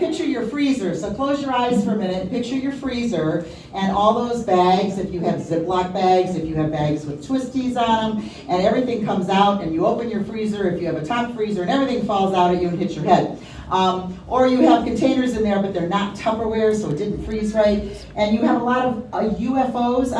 picture your freezer. So close your eyes for a minute and picture your freezer and all those bags, if you have Ziploc bags, if you have bags with twisties on them, and everything comes out, and you open your freezer, if you have a top freezer, and everything falls out at you and hits your head. Or you have containers in there, but they're not Tupperware, so it didn't freeze right. And you have a lot of UFOs,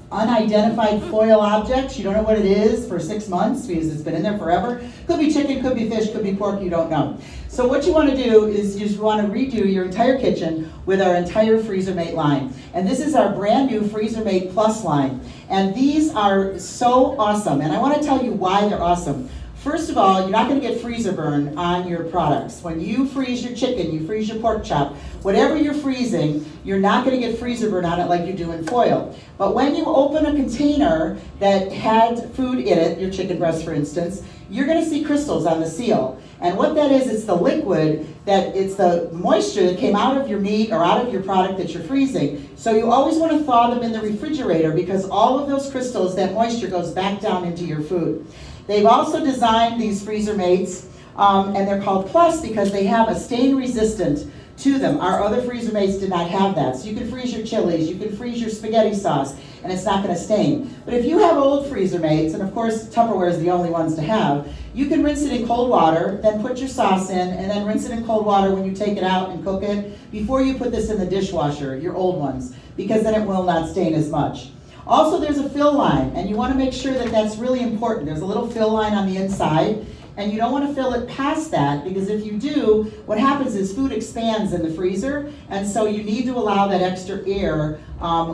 unidentified foil objects. You don't know what it is for 6 months because it's been in there forever. Could be chicken, could be fish, could be pork, you don't know. So what you want to do is you just want to redo your entire kitchen with our entire FreezerMate line. And this is our brand new FreezerMate Plus line. And these are so awesome. And I want to tell you why they're awesome. First of all, you're not going to get freezer burn on your products. When you freeze your chicken, you freeze your pork chop, whatever you're freezing, you're not going to get freezer burn on it like you do in foil. But when you open a container that had food in it, your chicken breast for instance, you're going to see crystals on the seal. And what that is, it's the liquid, it's the moisture that came out of your meat or out of your product that you're freezing. So you always want to thaw them in the refrigerator because all of those crystals, that moisture goes back down into your food. They've also designed these FreezerMates, and they're called Plus because they have a stain resistant to them. Our other FreezerMates did not have that. So you can freeze your chilies, you can freeze your spaghetti sauce, and it's not going to stain. But if you have old FreezerMates, and of course Tupperware is the only ones to have, you can rinse it in cold water, then put your sauce in, and then rinse it in cold water when you take it out and cook it before you put this in the dishwasher, your old ones, because then it will not stain as much. Also, there's a fill line, and you want to make sure that that's really important. There's a little fill line on the inside, and you don't want to fill it past that, because if you do, what happens is food expands in the freezer, and so you need to allow that extra air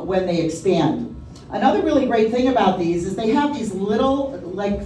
when they expand. Another really great thing about these is they have these little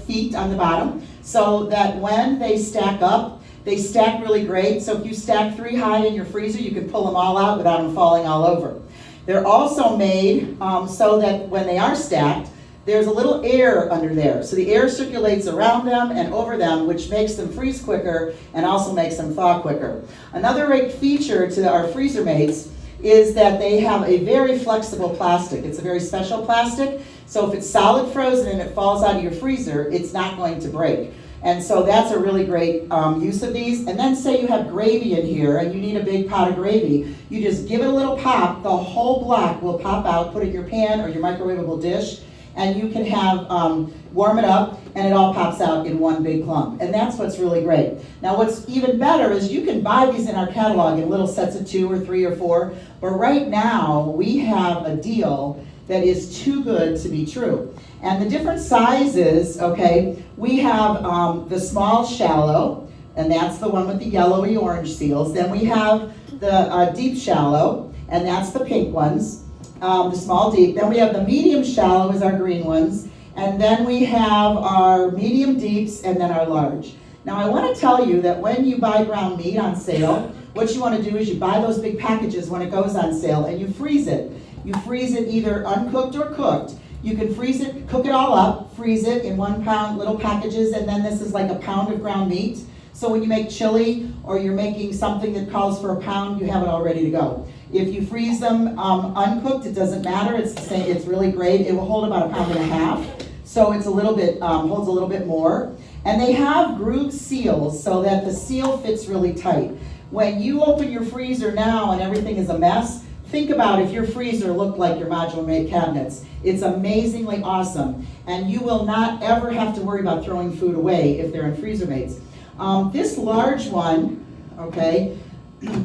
feet on the bottom, so that when they stack up, they stack really great. So if you stack 3 high in your freezer, you can pull them all out without them falling all over. They're also made so that when they are stacked, there's a little air under there. So the air circulates around them and over them, which makes them freeze quicker and also makes them thaw quicker. Another great feature to our FreezerMates is that they have a very flexible plastic. It's a very special plastic, so if it's solid frozen and it falls out of your freezer, it's not going to break. And so that's a really great use of these. And then say you have gravy in here and you need a big pot of gravy. You just give it a little pop, the whole block will pop out, put it in your pan or your microwavable dish, and you can have, warm it up, and it all pops out in one big clump. And that's what's really great. Now what's even better is you can buy these in our catalog in little sets of 2 or 3 or 4, but right now we have a deal that is too good to be true. And the different sizes, okay, we have the small shallow, and that's the one with the yellowy orange seals. Then we have the deep shallow, and that's the pink ones, the small deep. Then we have the medium shallow is our green ones, and then we have our medium deeps, and then our large. Now I want to tell you that when you buy ground meat on sale, what you want to do is you buy those big packages when it goes on sale, and you freeze it. You freeze it either uncooked or cooked. You can freeze it, cook it all up, freeze it in 1 pound little packages, and then this is like a pound of ground meat. So when you make chili or you're making something that calls for a pound, you have it all ready to go. If you freeze them uncooked, it doesn't matter. It's the same. It's really great. It will hold about 1.5 pounds. So it's a little bit, holds a little bit more. And they have grooved seals so that the seal fits really tight. When you open your freezer now and everything is a mess, think about if your freezer looked like your modular-made cabinets. It's amazingly awesome. And you will not ever have to worry about throwing food away if they're in FreezerMates. This large one, okay,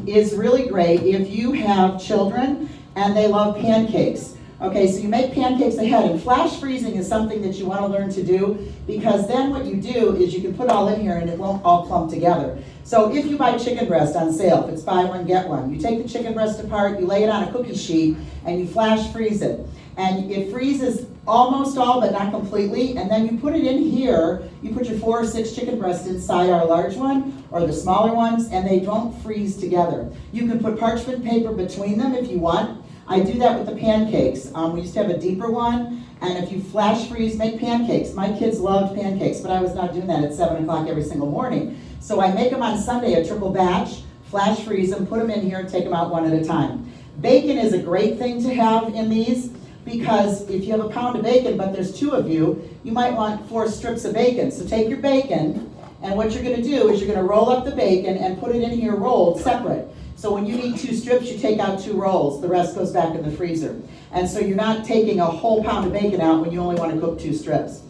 is really great if you have children and they love pancakes. Okay, so you make pancakes ahead, and flash freezing is something that you want to learn to do, because then what you do is you can put all in here and it won't all clump together. So if you buy chicken breast on sale, if it's buy one, get one, you take the chicken breast apart, you lay it on a cookie sheet, and you flash freeze it. And it freezes almost all, but not completely, and then you put it in here, you put your 4 or 6 chicken breasts inside our large one, or the smaller ones, and they don't freeze together. You can put parchment paper between them if you want. I do that with the pancakes. We used to have a deeper one, and if you flash freeze, make pancakes. My kids loved pancakes, but I was not doing that at 7 o'clock every single morning. So I make them on Sunday, a triple batch, flash freeze them, put them in here, and take them out one at a time. Bacon is a great thing to have in these, because if you have a pound of bacon, but there's 2 of you, you might want 4 strips of bacon. So take your bacon, And what you're gonna do is you're gonna roll up the bacon and put it in here rolled separate. So when you need 2 strips, you take out 2 rolls. The rest goes back in the freezer. And so you're not taking a whole pound of bacon out when you only want to cook 2 strips.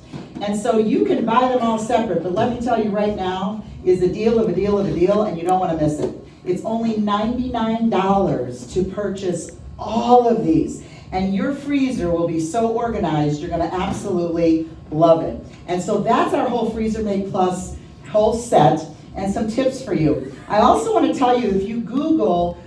And so you can buy them all separate, but let me tell you right now is a deal of a deal of a deal, and you don't want to miss it. It's only $99 to purchase all of these. And your freezer will be so organized, you're going to absolutely love it. And so that's our whole Freezer Mate Plus whole set, and some tips for you. I also want to tell you, if you Google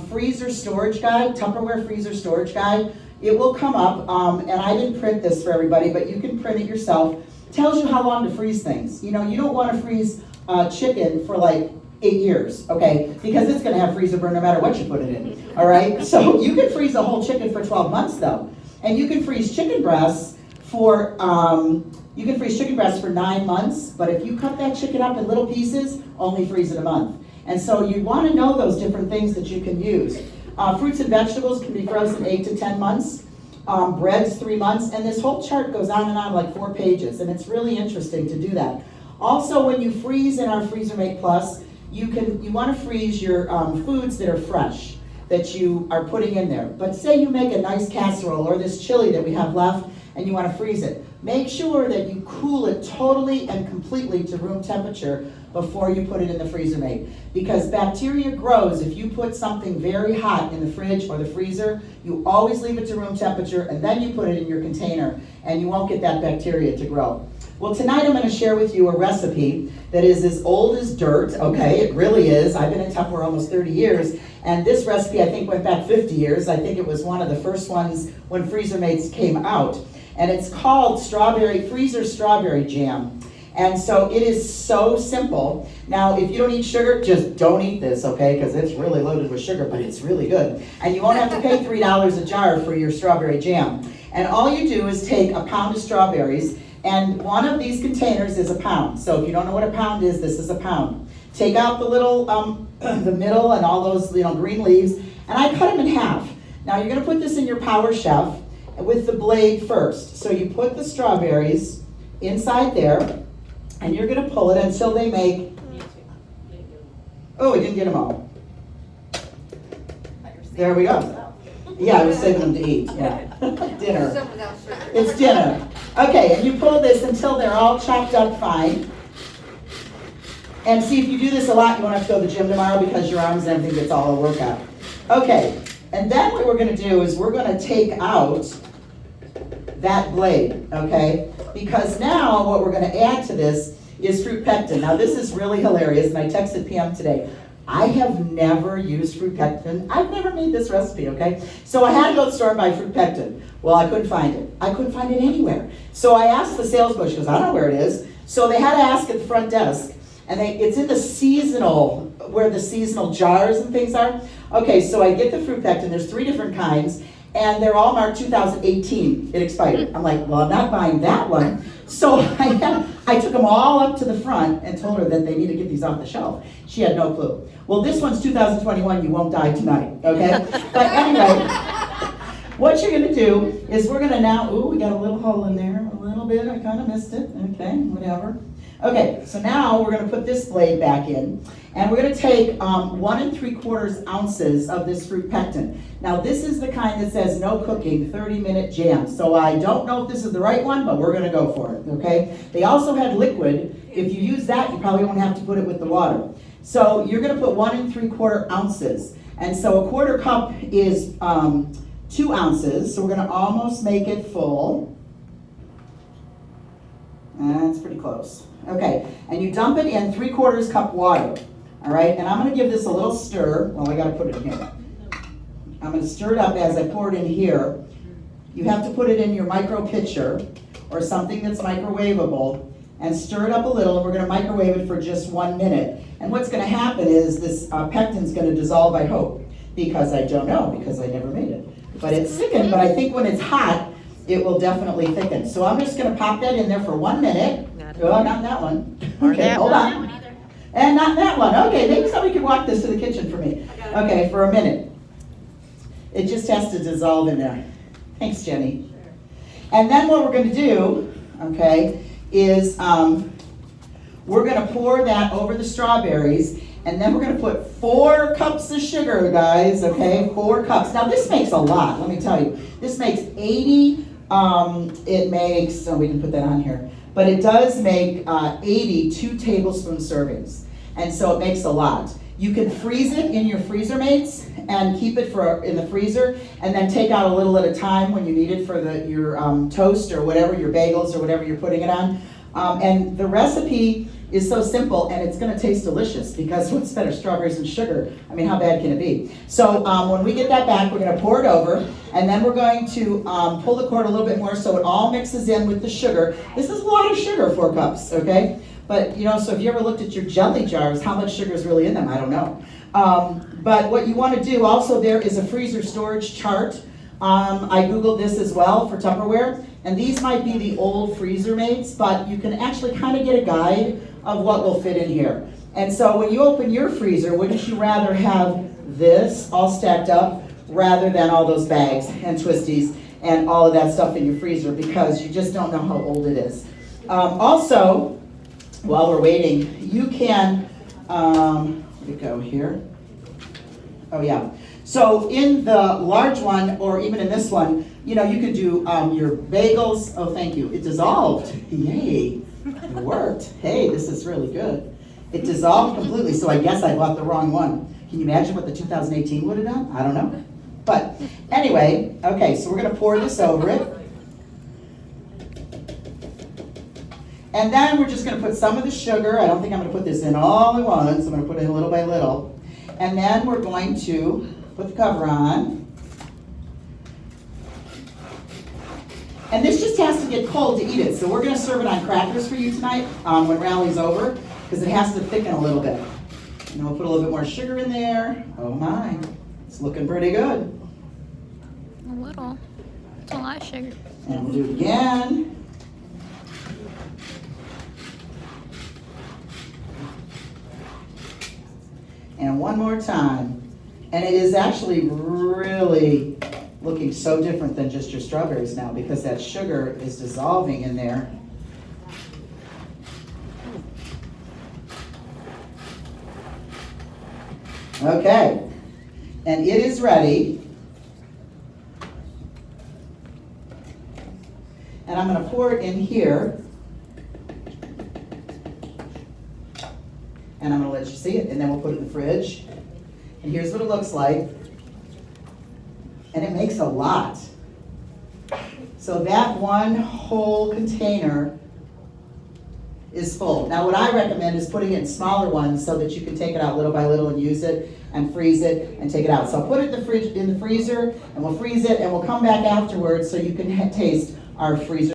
freezer storage guide, Tupperware freezer storage guide, it will come up, and I didn't print this for everybody, but you can print it yourself. It tells you how long to freeze things. You know, you don't want to freeze chicken for like 8 years, okay? Because it's going to have freezer burn no matter what you put it in, all right? So you can freeze a whole chicken for 12 months though. And you can freeze chicken breasts for 9 months, but if you cut that chicken up in little pieces, only freeze it a month. And so you want to know those different things that you can use. Fruits and vegetables can be frozen 8 to 10 months. Breads 3 months, and this whole chart goes on and on like 4 pages, and it's really interesting to do that. Also, when you freeze in our Freezer Mate Plus, you want to freeze your foods that are fresh, that you are putting in there. But say you make a nice casserole or this chili that we have left, and you want to freeze it. Make sure that you cool it totally and completely to room temperature before you put it in the Freezer Mate. Because bacteria grows if you put something very hot in the fridge or the freezer. You always leave it to room temperature and then you put it in your container, and you won't get that bacteria to grow. Well, tonight I'm going to share with you a recipe that is as old as dirt, okay? It really is. I've been in Tupperware almost 30 years, and this recipe I think went back 50 years. I think it was one of the first ones when Freezer Mates came out. And it's called freezer strawberry jam. And so it is so simple. Now, if you don't eat sugar, just don't eat this, okay? Because it's really loaded with sugar, but it's really good. And you won't have to pay $3 a jar for your strawberry jam. And all you do is take a pound of strawberries, and one of these containers is a pound. So if you don't know what a pound is, this is a pound. Take out the little, the middle and all those, green leaves, and I cut them in half. Now you're gonna put this in your Power Chef with the blade first. So you put the strawberries inside there, and you're gonna pull it until they make, oh, we didn't get them all. There we go. Yeah, I was saving them to eat, yeah. Dinner. It's dinner. Okay, and you pull this until they're all chopped up fine. And see, if you do this a lot, you won't have to go to the gym tomorrow because your arms and everything gets all a workout. Okay, and then what we're gonna do is we're gonna take out that blade, okay? Because now what we're gonna add to this is fruit pectin. Now this is really hilarious, and I texted PM today. I have never used fruit pectin. I've never made this recipe, okay? So I had to go to the store and buy fruit pectin. Well, I couldn't find it. I couldn't find it anywhere. So I asked the salesperson, she goes, I don't know where it is. So they had to ask at the front desk, and it's in the seasonal, where the seasonal jars and things are. Okay, so I get the fruit pectin. There's 3 different kinds, and they're all marked 2018. It expired. I'm like, well, I'm not buying that one. So I took them all up to the front and told her that they need to get these off the shelf. She had no clue. Well, this one's 2021. You won't die tonight, okay? But anyway, what you're going to do is we're going to now, ooh, we got a little hole in there, a little bit. I kind of missed it. Okay, whatever. Okay, so now we're going to put this blade back in, and we're going to take 1 3/4 ounces of this fruit pectin. Now this is the kind that says no cooking, 30-minute jam. So I don't know if this is the right one, but we're going to go for it, okay? They also had liquid. If you use that, you probably won't have to put it with the water. So you're going to put 1 3/4 ounces. And so a 1/4 cup is 2 ounces. So we're going to almost make it full. That's pretty close. Okay, and you dump it in 3/4 cup water. All right, and I'm going to give this a little stir. Well, I got to put it in here. I'm going to stir it up as I pour it in here. You have to put it in your micro pitcher or something that's microwavable and stir it up a little, and we're going to microwave it for just 1 minute. And what's going to happen is this pectin's going to dissolve, I hope, because I don't know, because I never made it. But it's thickened, but I think when it's hot, it will definitely thicken. So I'm just going to pop that in there for 1 minute. Oh, not that one. Okay, hold on. And not that one. Okay, maybe somebody could walk this to the kitchen for me. Okay, for a minute. It just has to dissolve in there. Thanks, Jenny. And then what we're going to do, okay, is we're gonna pour that over the strawberries, and then we're gonna put 4 cups of sugar, guys, okay? 4 cups. Now this makes a lot, let me tell you. This makes 80, it makes, we can put that on here, but it does make 80 2 tablespoon servings. And so it makes a lot. You can freeze it in your freezer mates and keep it in the freezer, and then take out a little at a time when you need it for your toast or whatever, your bagels or whatever you're putting it on. And the recipe is so simple, and it's gonna taste delicious, because what's better, strawberries and sugar? I mean, how bad can it be? So when we get that back, we're gonna pour it over, and then we're going to pull the cord a little bit more so it all mixes in with the sugar. This is a lot of sugar, 4 cups, okay? But, so if you ever looked at your jelly jars, how much sugar is really in them? I don't know. But what you want to do also, there is a freezer storage chart. I Googled this as well for Tupperware, and these might be the old freezer mates, but you can actually kind of get a guide of what will fit in here. And so when you open your freezer, wouldn't you rather have this all stacked up rather than all those bags and twisties and all of that stuff in your freezer, because you just don't know how old it is. Also, while we're waiting, you can, where'd it go here? Oh yeah. So in the large one, or even in this one, you can do your bagels. Oh, thank you. It dissolved. Yay. It worked. Hey, this is really good. It dissolved completely, so I guess I bought the wrong one. Can you imagine what the 2018 would have done? I don't know. But anyway, okay, so we're going to pour this over it. And then we're just going to put some of the sugar. I don't think I'm going to put this in all at once. I'm going to put it in little by little. And then we're going to put the cover on. And this just has to get cold to eat it. So we're going to serve it on crackers for you tonight when rally's over, because it has to thicken a little bit. And then we'll put a little bit more sugar in there. Oh my, it's looking pretty good. A little. It's a lot of sugar. And we'll do it again. And one more time. And it is actually really looking so different than just your strawberries now, because that sugar is dissolving in there. Okay, and it is ready. And I'm going to pour it in here. And I'm going to let you see it, and then we'll put it in the fridge. And here's what it looks like. And it makes a lot. So that one whole container is full. Now what I recommend is putting it in smaller ones so that you can take it out little by little and use it and freeze it and take it out. So put it in the freezer, and we'll freeze it, and we'll come back afterwards so you can taste our freezer.